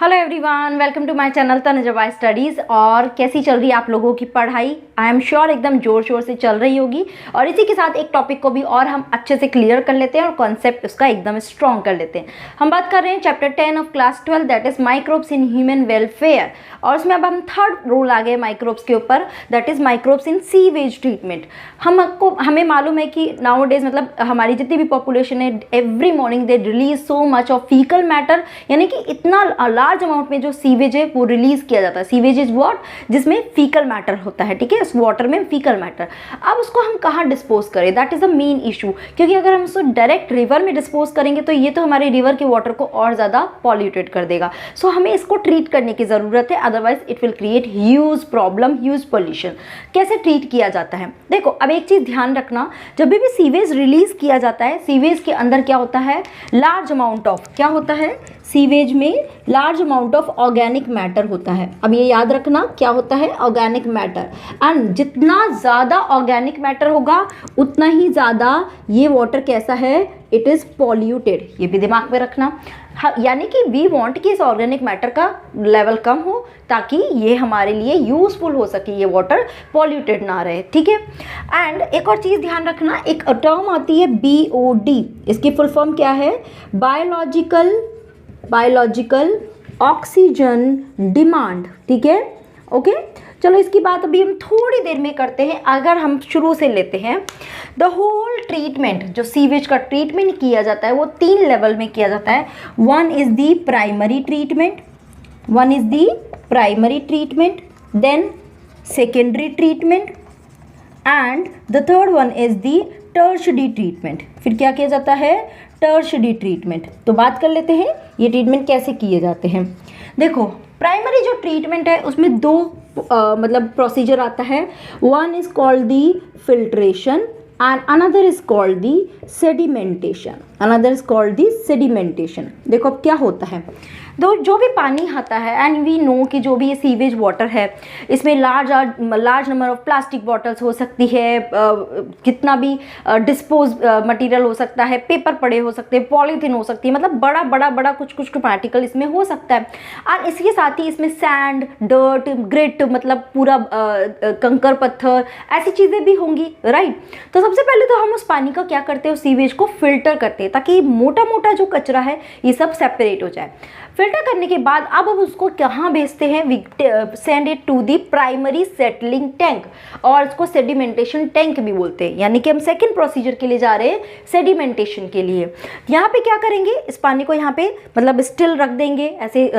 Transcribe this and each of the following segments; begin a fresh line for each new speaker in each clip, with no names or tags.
Hello everyone, welcome to my channel Tanuja Studies. और कैसी चल रही है आप लोगों की पढ़ाई? आई एम श्योर एकदम जोर शोर से चल रही होगी। और इसी के साथ एक टॉपिक को भी और हम अच्छे से क्लियर कर लेते हैं और कॉन्सेप्ट उसका एकदम स्ट्रॉन्ग कर लेते हैं। हम बात कर रहे हैं chapter 10 of class 12, that is microbes in human welfare. और उसमें अब हम थर्ड रूल आ गए माइक्रोब्स के ऊपर, that is microbes in sewage treatment. हमें मालूम है कि नाउ डेज मतलब हमारी जितनी भी पॉपुलेशन है, every morning they release so much of faecal matter, यानी कि इतना लार्ज अमाउंट में जो सीवेज है वो रिलीज किया जाता है। सीवेज इज व्हाट, जिसमें फीकल मैटर होता है, ठीक है, उस वाटर में फीकल मैटर। अब उसको हम कहाँ डिस्पोज करें, that is a main issue, क्योंकि अगर हम उसको डायरेक्ट रिवर में डिस्पोज करेंगे तो ये तो हमारे रिवर के वाटर को और ज़्यादा पॉल्यूटेड कर देगा। सो हमें इसको ट्रीट करने की ज़रूरत है, otherwise it will create huge problem, huge pollution. कैसे ट्रीट किया जाता है? देखो, अब एक चीज़ ध्यान रखना, जब भी सीवेज रिलीज किया जाता है, सीवेज के अंदर क्या होता है, लार्ज अमाउंट ऑफ, क्या होता है, सीवेज में large amount of organic matter होता है। अब ये याद रखना, क्या होता है, ऑर्गेनिक मैटर। एंड जितना ज़्यादा ऑर्गेनिक मैटर होगा उतना ही ज़्यादा ये वाटर कैसा है, इट इज़ पॉल्यूटेड। ये भी दिमाग में रखना। यानी कि वी वांट कि इस ऑर्गेनिक मैटर का लेवल कम हो ताकि ये हमारे लिए यूजफुल हो सके, ये वाटर पॉल्यूटेड ना रहे, ठीक है। एंड एक और चीज़ ध्यान रखना, एक टर्म आती है BOD, इसकी फुल फॉर्म क्या है, बायोलॉजिकल ऑक्सीजन डिमांड, ठीक है, ओके। चलो इसकी बात अभी हम थोड़ी देर में करते हैं। अगर हम शुरू से लेते हैं, द होल ट्रीटमेंट, जो सीवेज का ट्रीटमेंट किया जाता है वो 3 लेवल में किया जाता है। One is the primary treatment, then secondary treatment and the third one is the tertiary treatment. फिर क्या किया जाता है, टर्शरी ट्रीटमेंट। तो बात कर लेते हैं ये ट्रीटमेंट कैसे किए जाते हैं। देखो, प्राइमरी जो ट्रीटमेंट है उसमें 2 मतलब प्रोसीजर आता है। One is called the filtration and another is called the sedimentation. देखो अब क्या होता है, जो भी पानी आता है, एंड वी नो कि जो भी ये सीवेज वाटर है इसमें large number of plastic bottles हो सकती है, कितना भी डिस्पोज मटेरियल हो सकता है, पेपर पड़े हो सकते हैं, पॉलीथीन हो सकती है, मतलब बड़ा कुछ पार्टिकल इसमें हो सकता है। और इसके साथ ही इसमें सैंड, डर्ट, ग्रिट, मतलब पूरा कंकर पत्थर, ऐसी चीज़ें भी होंगी, राइट। तो सबसे पहले तो हम उस पानी का क्या करते हैं, उस सीवेज को फिल्टर करते हैं ताकि मोटा जो कचरा है ये सब सेपरेट हो जाए। फिल्टर करने के बाद अब हम उसको कहाँ भेजते हैं, send it to the primary settling tank, और इसको सेडिमेंटेशन टैंक भी बोलते हैं। यानी कि हम सेकंड प्रोसीजर के लिए जा रहे हैं, सेडिमेंटेशन के लिए। यहाँ पे क्या करेंगे, इस पानी को यहाँ पे मतलब स्टिल रख देंगे, ऐसे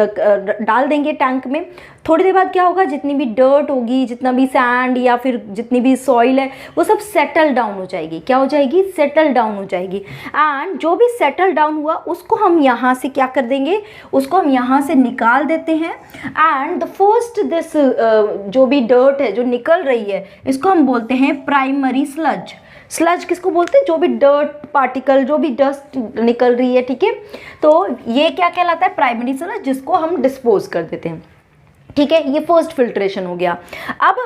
डाल देंगे टैंक में। थोड़ी देर बाद क्या होगा, जितनी भी डर्ट होगी, जितना भी सैंड या फिर जितनी भी सॉइल है वो सब सेटल डाउन हो जाएगी। क्या हो जाएगी, सेटल डाउन हो जाएगी। एंड जो भी सेटल डाउन हुआ उसको हम यहाँ से क्या कर देंगे, उसको हम यहाँ से निकाल देते हैं। एंड द फर्स्ट दिस जो भी डर्ट है जो निकल रही है इसको हम बोलते हैं प्राइमरी स्लज किसको बोलते हैं, जो भी डर्ट पार्टिकल, जो भी डस्ट निकल रही है, ठीक है। तो ये क्या कहलाता है, प्राइमरी स्लज, जिसको हम डिस्पोज कर देते हैं, ठीक है। ये फर्स्ट फिल्ट्रेशन हो गया। अब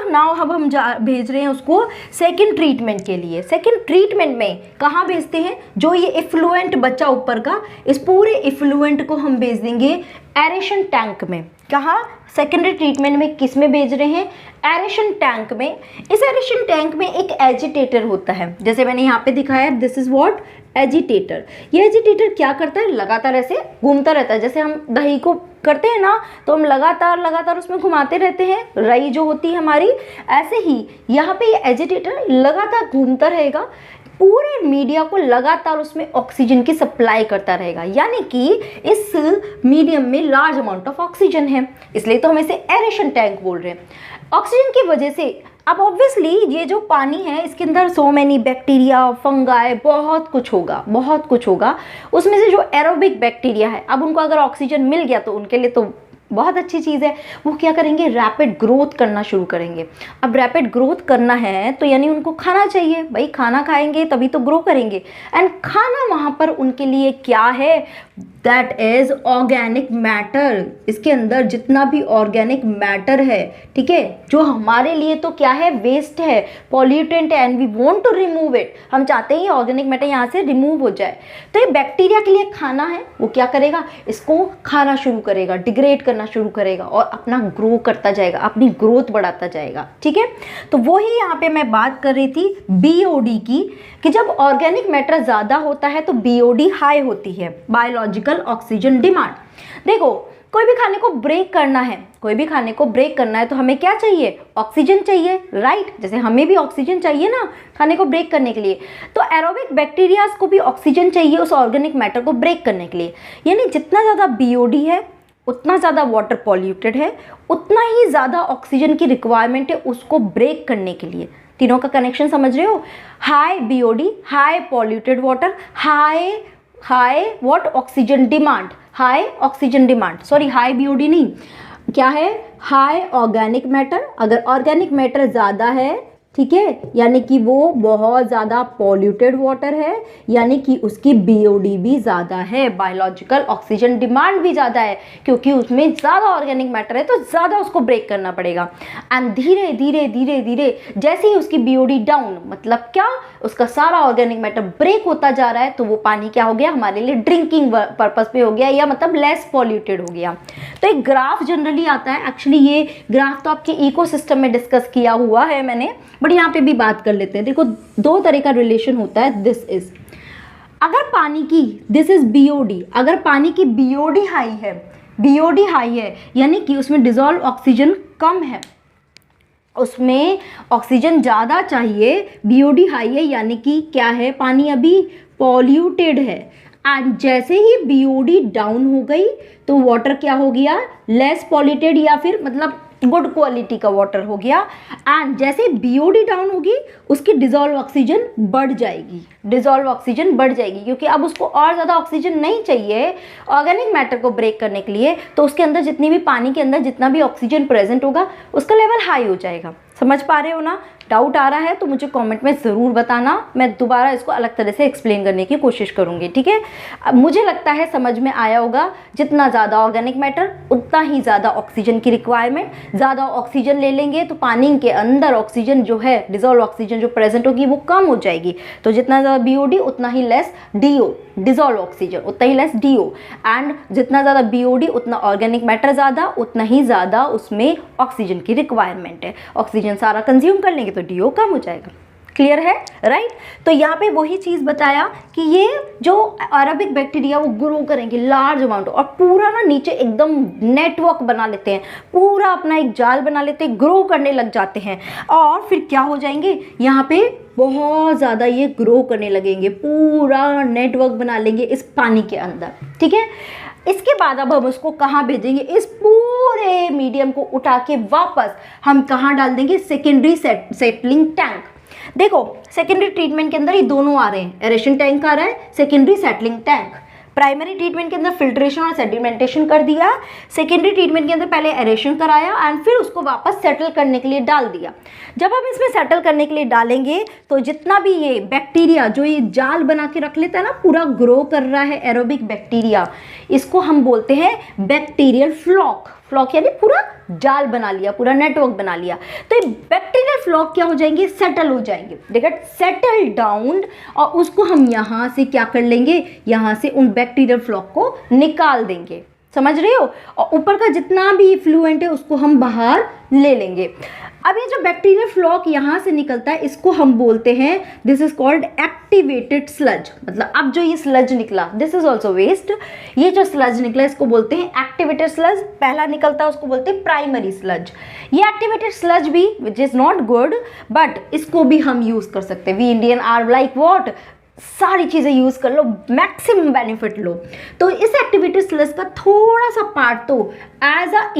हम भेज रहे हैं उसको सेकंड ट्रीटमेंट के लिए। सेकंड ट्रीटमेंट में कहाँ भेजते हैं, जो ये इफ्लुएंट बचा ऊपर का, इस पूरे इफ्लुएंट को हम भेज देंगे एरेशन टैंक में। कहाँ, सेकेंडरी ट्रीटमेंट में किस में भेज रहे हैं, एरेशन टैंक में। इस एरेशन टैंक में एक एजिटेटर होता है, जैसे मैंने यहाँ पे दिखाया, दिस इज व्हाट, एजिटेटर। ये एजिटेटर क्या करता है, लगातार ऐसे घूमता रहता है। जैसे हम दही को करते हैं ना, तो हम लगातार उसमें घुमाते रहते हैं, रई जो होती है हमारी, ऐसे ही यहाँ पे ये एजिटेटर लगातार घूमता रहेगा, पूरे मीडिया को लगातार उसमें ऑक्सीजन की सप्लाई करता रहेगा। यानी कि इस मीडियम में लार्ज अमाउंट ऑफ ऑक्सीजन है, इसलिए तो हम इसे एरेशन टैंक बोल रहे हैं। ऑक्सीजन की वजह से अब ऑब्वियसली ये जो पानी है इसके अंदर सो मैनी बैक्टीरिया, फंगाई, बहुत कुछ होगा। उसमें से जो एरोबिक बैक्टीरिया है, अब उनको अगर ऑक्सीजन मिल गया तो उनके लिए तो बहुत अच्छी चीज़ है। वो क्या करेंगे, रैपिड ग्रोथ करना शुरू करेंगे। अब रैपिड ग्रोथ करना है तो यानी उनको खाना चाहिए भाई, खाना खाएंगे तभी तो ग्रो करेंगे। एंड खाना वहाँ पर उनके लिए क्या है, दैट इज ऑर्गेनिक मैटर। इसके अंदर जितना भी ऑर्गेनिक मैटर है, ठीक है, जो हमारे लिए तो क्या है, वेस्ट है, पॉल्यूटेंट है, and we want to remove it. हम चाहते हैं ये ऑर्गेनिक मैटर यहाँ से रिमूव हो जाए। तो ये बैक्टीरिया के लिए खाना है, वो क्या करेगा, इसको खाना शुरू करेगा, डिग्रेड करना शुरू करेगा और अपना ग्रो करता जाएगा, अपनी ग्रोथ बढ़ाता जाएगा। ठीक है, तो वही यहाँ पे मैं बात कर रही थी बीओडी की, कि जब ऑर्गेनिक मैटर ज़्यादा होता है तो बीओडी हाई होती है, बायोलॉजिकल ऑक्सीजन डिमांड। देखो, कोई भी खाने को ब्रेक करना है, कोई भी खाने को ब्रेक करना है तो हमें क्या चाहिए, ऑक्सीजन चाहिए, राइट। जैसे हमें भी ऑक्सीजन चाहिए ना खाने को ब्रेक करने के लिए, तो एरोबिक बैक्टीरियाज को भी ऑक्सीजन चाहिए उस ऑर्गेनिक मैटर को ब्रेक करने के लिए। यानी जितना ज़्यादा बीओडी है उतना ज़्यादा वाटर पॉल्यूटेड है, उतना ही ज़्यादा ऑक्सीजन की रिक्वायरमेंट है उसको ब्रेक करने के लिए। तीनों का कनेक्शन समझ रहे हो, high BOD, high polluted water, high what, oxygen demand, high oxygen demand, sorry high BOD नहीं, क्या है, हाई ऑर्गेनिक मैटर। अगर ऑर्गेनिक मैटर ज़्यादा है, ठीक है, यानी कि वो बहुत ज़्यादा पॉल्यूटेड वाटर है, यानी कि उसकी बीओडी भी ज़्यादा है, बायोलॉजिकल ऑक्सीजन डिमांड भी ज़्यादा है, क्योंकि उसमें ज़्यादा ऑर्गेनिक मैटर है तो ज़्यादा उसको ब्रेक करना पड़ेगा। एंड धीरे धीरे धीरे धीरे जैसे ही उसकी बीओडी डाउन, मतलब क्या, उसका सारा ऑर्गेनिक मैटर ब्रेक होता जा रहा है, तो वो पानी क्या हो गया, हमारे लिए ड्रिंकिंग पर्पज़ पे हो गया, या मतलब लेस पॉल्यूटेड हो गया। तो एक ग्राफ जनरली आता है, एक्चुअली ये ग्राफ तो आपके इकोसिस्टम में डिस्कस किया हुआ है मैंने, बट यहाँ पे भी बात कर लेते हैं। देखो, दो तरह का रिलेशन होता है। दिस इज, अगर पानी की, दिस इज बीओडी, अगर पानी की बीओडी हाई है, बीओडी हाई है यानी कि उसमें डिजॉल्व ऑक्सीजन कम है, उसमें ऑक्सीजन ज़्यादा चाहिए, बीओडी हाई है यानी कि क्या है, पानी अभी पॉल्यूटेड है। एंड जैसे ही बीओडी डाउन हो गई तो वाटर क्या हो गया, लेस पॉल्यूटेड, या फिर मतलब गुड क्वालिटी का वाटर हो गया। एंड जैसे बीओडी डाउन होगी उसकी डिजॉल्व ऑक्सीजन बढ़ जाएगी, डिजॉल्व ऑक्सीजन बढ़ जाएगी, क्योंकि अब उसको और ज़्यादा ऑक्सीजन नहीं चाहिए ऑर्गेनिक मैटर को ब्रेक करने के लिए, तो उसके अंदर जितनी भी, पानी के अंदर जितना भी ऑक्सीजन प्रेजेंट होगा उसका लेवल हाई हो जाएगा। समझ पा रहे हो ना? डाउट आ रहा है तो मुझे कमेंट में ज़रूर बताना, मैं दोबारा इसको अलग तरह से एक्सप्लेन करने की कोशिश करूँगी, ठीक है। अब मुझे लगता है समझ में आया होगा, जितना ज़्यादा ऑर्गेनिक मैटर उतना ही ज़्यादा ऑक्सीजन की रिक्वायरमेंट, ज़्यादा ऑक्सीजन ले लेंगे तो पानी के अंदर ऑक्सीजन जो है, डिजॉल्व ऑक्सीजन जो प्रेजेंट होगी वो कम हो जाएगी, तो जितना ज़्यादा बीओडी उतना ही लेस डीओ, डिजॉल्व ऑक्सीजन उतना ही लेस डीओ, एंड जितना ज़्यादा बीओडी उतना ऑर्गेनिक मैटर ज़्यादा, उतना ही ज़्यादा उसमें ऑक्सीजन की रिक्वायरमेंट है। ऑक्सीजन सारा कंज्यूम कर लेंगे तो डीओ कम हो जाएगा। क्लियर है, राइट। तो यहाँ पे वही चीज़ बताया कि ये जो एरोबिक बैक्टीरिया वो ग्रो करेंगे लार्ज अमाउंट, और पूरा ना नीचे एकदम नेटवर्क बना लेते हैं, पूरा अपना एक जाल बना लेते हैं, ग्रो करने लग जाते हैं, और फिर क्या हो जाएंगे, यहाँ पे बहुत ज़्यादा ये ग्रो करने लगेंगे, पूरा नेटवर्क बना लेंगे इस पानी के अंदर, ठीक है। इसके बाद अब हम उसको कहाँ भेजेंगे, इस पूरे मीडियम को उठा के वापस हम कहाँ डाल देंगे, सेकेंडरी सेटलिंग टैंक। देखो, सेकेंडरी ट्रीटमेंट के अंदर ये दोनों आ रहे हैं, एरेशन टैंक आ रहा है, secondary settling tank. Primary treatment के अंदर फिल्ट्रेशन और सेडिमेंटेशन कर दिया, सेकेंडरी ट्रीटमेंट के अंदर पहले एरेशन कराया एंड फिर उसको वापस सेटल करने के लिए डाल दिया। जब हम इसमें सेटल करने के लिए डालेंगे तो जितना भी ये बैक्टीरिया जो ये जाल बना के रख लेता है ना, पूरा ग्रो कर रहा है एरोबिक बैक्टीरिया, इसको हम बोलते हैं बैक्टीरियल फ्लॉक। फ्लॉक यानी पूरा जाल बना लिया, पूरा नेटवर्क बना लिया। तो ये बैक्टीरियल फ्लॉक क्या हो जाएंगे, सेटल हो जाएंगे, देखो सेटल डाउन, और उसको हम यहाँ से क्या कर लेंगे, यहाँ से उन बैक्टीरियल फ्लॉक को निकाल देंगे, समझ रहे हो, और ऊपर का जितना भी इफ्लुएंट है उसको हम बाहर ले लेंगे। अब ये जो बैक्टीरियल फ्लॉक यहाँ से निकलता है इसको हम बोलते हैं, this is called activated sludge. मतलब अब जो ये स्लज निकला, दिस इज ऑल्सो वेस्ट, ये जो स्लज निकला इसको बोलते हैं एक्टिवेटेड स्लज। पहला निकलता है उसको बोलते हैं प्राइमरी स्लज। ये एक्टिवेटेड स्लज भी which is not good, but इसको भी हम यूज कर सकते हैं। We Indian are like what, सारी चीज़ें यूज़ कर लो, मैक्सिमम बेनिफिट लो। तो इस एक्टिवेटेड स्लज का थोड़ा सा पार्ट तो एज अ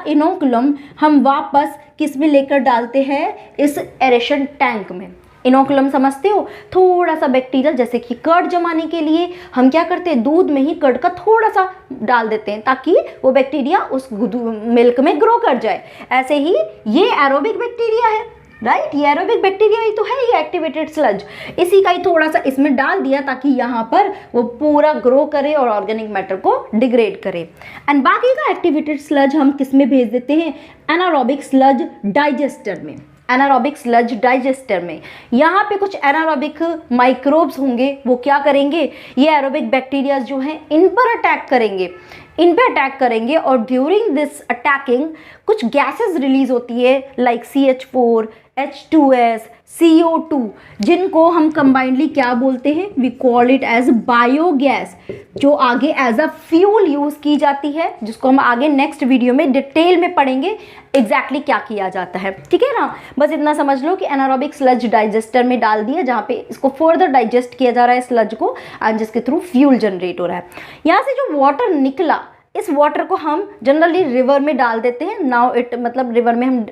इनोकुलम हम वापस किस में लेकर डालते हैं, इस एरेशन टैंक में। इनोकुलम समझते हो, थोड़ा सा बैक्टीरियल, जैसे कि कर्ड जमाने के लिए हम क्या करते हैं, दूध में ही कर्ड का थोड़ा सा डाल देते हैं ताकि वो बैक्टीरिया उस मिल्क में ग्रो कर जाए। ऐसे ही ये एरोबिक बैक्टीरिया है, राइट, ये एरोबिक बैक्टीरिया ही तो है, ये एक्टिवेटेड स्लज, इसी का ही थोड़ा सा इसमें डाल दिया ताकि यहाँ पर वो पूरा ग्रो करे और ऑर्गेनिक मैटर को डिग्रेड करे। एंड बाकी का एक्टिवेटेड स्लज हम किस में भेज देते हैं, एनारोबिक स्लज डाइजेस्टर में। एनारोबिक स्लज डाइजेस्टर में यहाँ पे कुछ एनारोबिक माइक्रोब्स होंगे, वो क्या करेंगे, ये एरोबिक बैक्टीरिया जो हैं इन पर अटैक करेंगे, इन पे अटैक करेंगे और ड्यूरिंग दिस अटैकिंग कुछ गैसेस रिलीज होती है लाइक CH4, H2S, CO2, जिनको हम कंबाइंडली क्या बोलते हैं, we call it as biogas, जो आगे एज अ फ्यूल यूज की जाती है, जिसको हम आगे नेक्स्ट वीडियो में डिटेल में पढ़ेंगे एग्जैक्टली क्या किया जाता है। ठीक है ना, बस इतना समझ लो कि एनारोबिक स्लज डाइजेस्टर में डाल दिया जहाँ पे इसको फर्दर डाइजेस्ट किया जा रहा है स्लज को, एंड जिसके थ्रू फ्यूल जनरेट हो रहा है। यहाँ से जो वाटर निकला, इस वाटर को हम जनरली रिवर में डाल देते हैं, नाउ इट मतलब रिवर में हम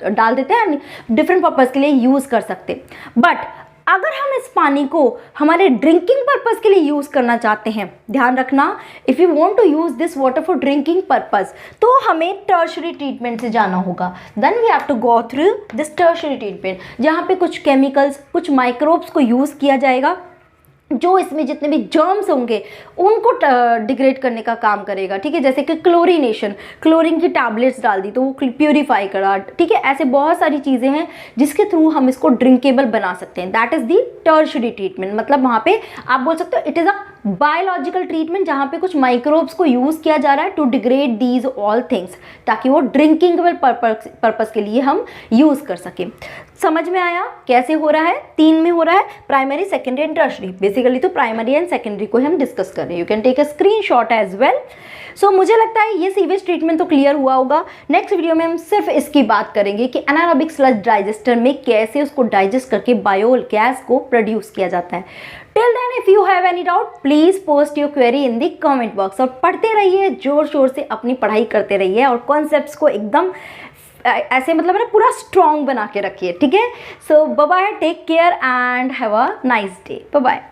डाल देते हैं, डिफरेंट पर्पज़ के लिए यूज़ कर सकते हैं। बट अगर हम इस पानी को हमारे ड्रिंकिंग पर्पज़ के लिए यूज़ करना चाहते हैं, ध्यान रखना, if you want to use this water for drinking purpose, तो हमें टर्शरी ट्रीटमेंट से जाना होगा। Then we have to go through this tertiary treatment, जहाँ पे कुछ केमिकल्स, कुछ माइक्रोब्स को यूज़ किया जाएगा, जो इसमें जितने भी जर्म्स होंगे उनको डिग्रेड करने का काम करेगा। ठीक है, जैसे कि क्लोरीनेशन, क्लोरीन की टैबलेट्स डाल दी तो वो प्यूरिफाई करा। ठीक है, ऐसे बहुत सारी चीज़ें हैं जिसके थ्रू हम इसको ड्रिंकेबल बना सकते हैं। That is the tertiary treatment, मतलब वहाँ पे आप बोल सकते हो it is a biological treatment, जहाँ पे कुछ माइक्रोब्स को यूज़ किया जा रहा है to degrade these all things, ताकि वो ड्रिंकिंगबल पर्पज़ के लिए हम यूज़ कर सकें। समझ में आया कैसे हो रहा है, 3 में हो रहा है, primary, secondary and tertiary. Basically तो प्राइमरी एंड सेकेंडरी को हम डिस्कस कर रहे हैं, you can take a screenshot as well. So मुझे लगता है ये सीवेज ट्रीटमेंट तो क्लियर हुआ होगा। नेक्स्ट वीडियो में हम सिर्फ इसकी बात करेंगे कि एनारोबिक स्लज डाइजेस्टर में कैसे उसको डाइजेस्ट करके बायोल गैस को प्रोड्यूस किया जाता है। Till then if you have any doubt please post your query in the comment box, और पढ़ते रहिए, जोर शोर से अपनी पढ़ाई करते रहिए और कॉन्सेप्ट्स को एकदम ऐसे मतलब ना पूरा स्ट्रॉन्ग बना के रखिए। ठीक है, so bye bye, take care and have a nice day, bye bye.